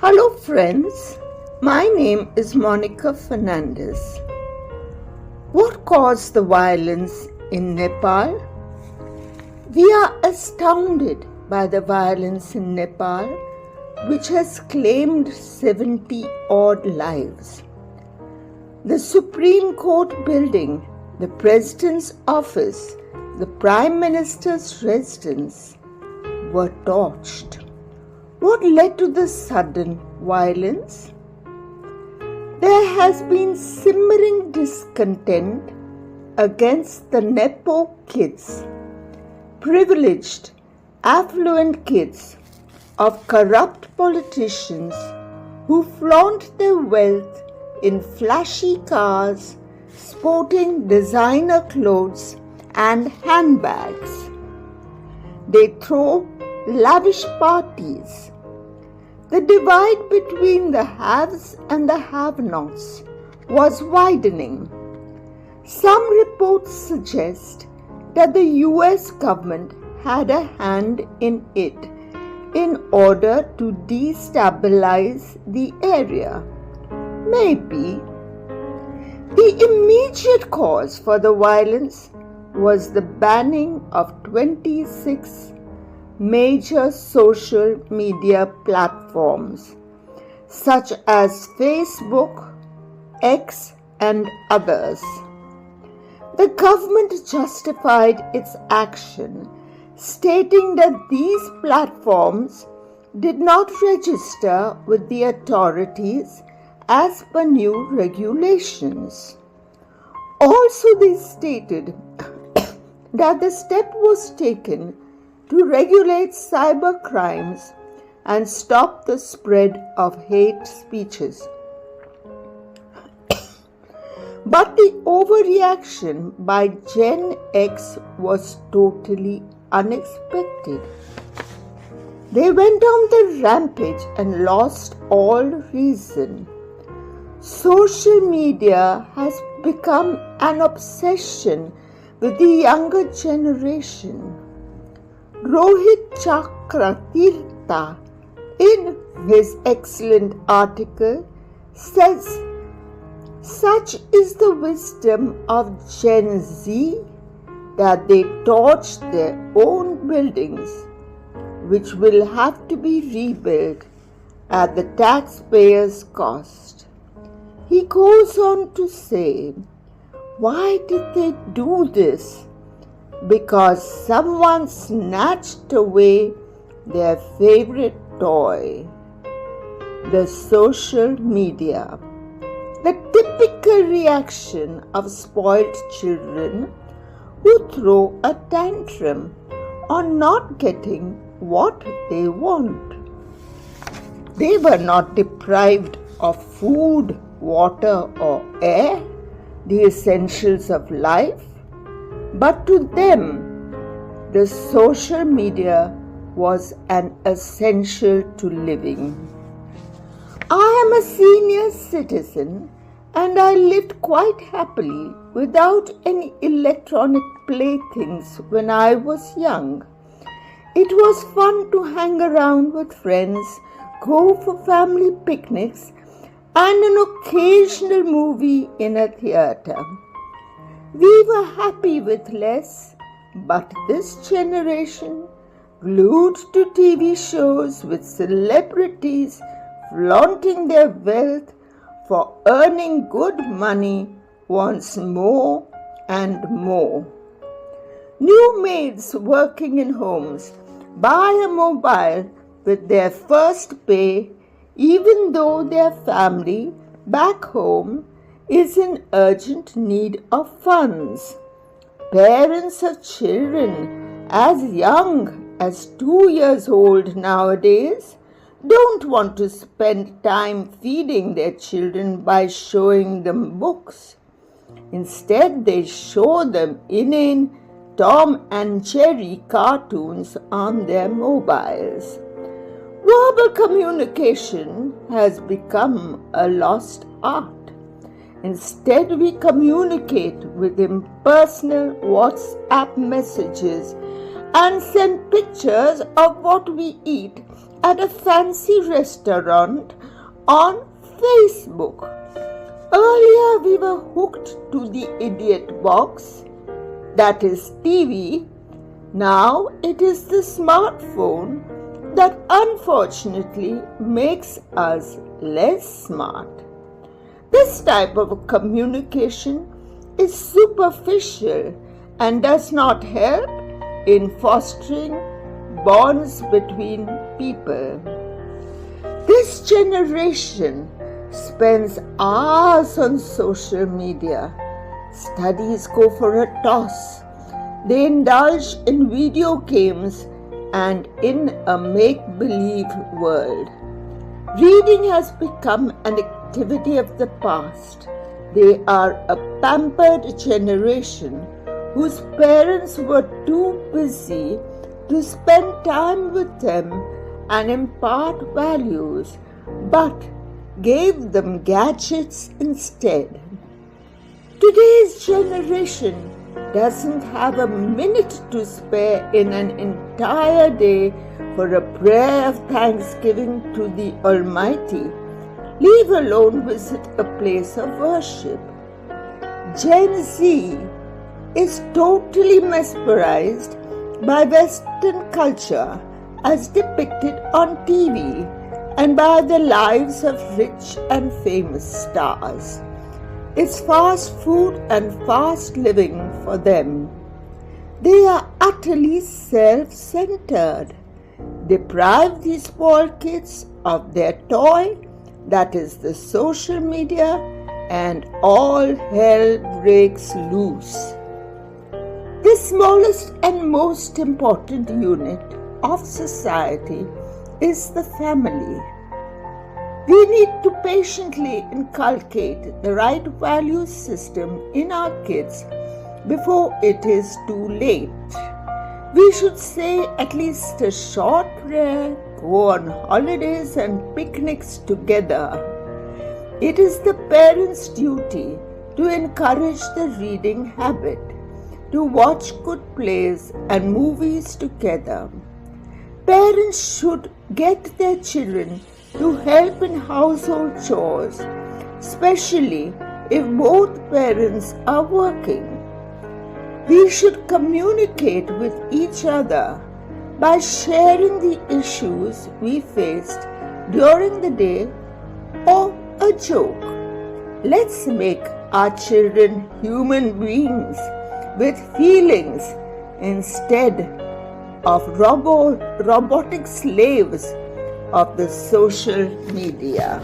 Hello friends, my name is Monica Fernandez. What caused the violence in Nepal? We are astounded by the violence in Nepal, which has claimed 70 odd lives. The Supreme Court building, the President's office, the Prime Minister's residence were torched. What led to this sudden violence? There has been simmering discontent against the Nepo kids, privileged, affluent kids of corrupt politicians who flaunt their wealth in flashy cars, sporting designer clothes and handbags. They throw lavish parties. The divide between the haves and the have-nots was widening. Some reports suggest that the US government had a hand in it in order to destabilize the area. Maybe. The immediate cause for the violence was the banning of 26 major social media platforms such as Facebook, X, and others. The government justified its action, stating that these platforms did not register with the authorities as per new regulations. Also, they stated that the step was taken to regulate cyber crimes and stop the spread of hate speeches. But the overreaction by Gen X was totally unexpected. They went on the rampage and lost all reason. Social media has become an obsession with the younger generation. Rohit Chakratirtha, in his excellent article, says, "Such is the wisdom of Gen Z that they torched their own buildings, which will have to be rebuilt at the taxpayers' cost." He goes on to say, why did they do this? Because someone snatched away their favorite toy, the social media. The typical reaction of spoiled children who throw a tantrum on not getting what they want. They were not deprived of food, water, or air, the essentials of life. But to them, the social media was an essential to living. I am a senior citizen and I lived quite happily without any electronic playthings when I was young. It was fun to hang around with friends, go for family picnics, and an occasional movie in a theater. We were happy with less, but this generation, glued to TV shows with celebrities flaunting their wealth for earning good money, wants more and more. New maids working in homes buy a mobile with their first pay, even though their family back home is in urgent need of funds. Parents of children as young as 2 years old nowadays don't want to spend time feeding their children by showing them books. Instead, they show them inane Tom and Jerry cartoons on their mobiles. Verbal communication has become a lost art. Instead, we communicate with impersonal WhatsApp messages and send pictures of what we eat at a fancy restaurant on Facebook. Earlier we were hooked to the idiot box, that is TV. Now it is the smartphone that unfortunately makes us less smart. This type of communication is superficial and does not help in fostering bonds between people. This generation spends hours on social media. Studies go for a toss. They indulge in video games and in a make-believe world. Reading has become an activity of the past. They are a pampered generation whose parents were too busy to spend time with them and impart values, but gave them gadgets instead. Today's generation doesn't have a minute to spare in an entire day for a prayer of thanksgiving to the Almighty, leave alone visit a place of worship. Gen Z is totally mesmerized by Western culture as depicted on TV and by the lives of rich and famous stars. It's fast food and fast living for them. They are utterly self-centered. Deprive these spoiled kids of their toy, that is the social media, and all hell breaks loose. The smallest and most important unit of society is the family. We need to patiently inculcate the right value system in our kids before it is too late. We should say at least a short prayer, go on holidays and picnics together. It is the parents' duty to encourage the reading habit, to watch good plays and movies together. Parents should get their children to help in household chores, especially if both parents are working. We should communicate with each other by sharing the issues we faced during the day or a joke. Let's make our children human beings with feelings instead of robotic slaves of the social media.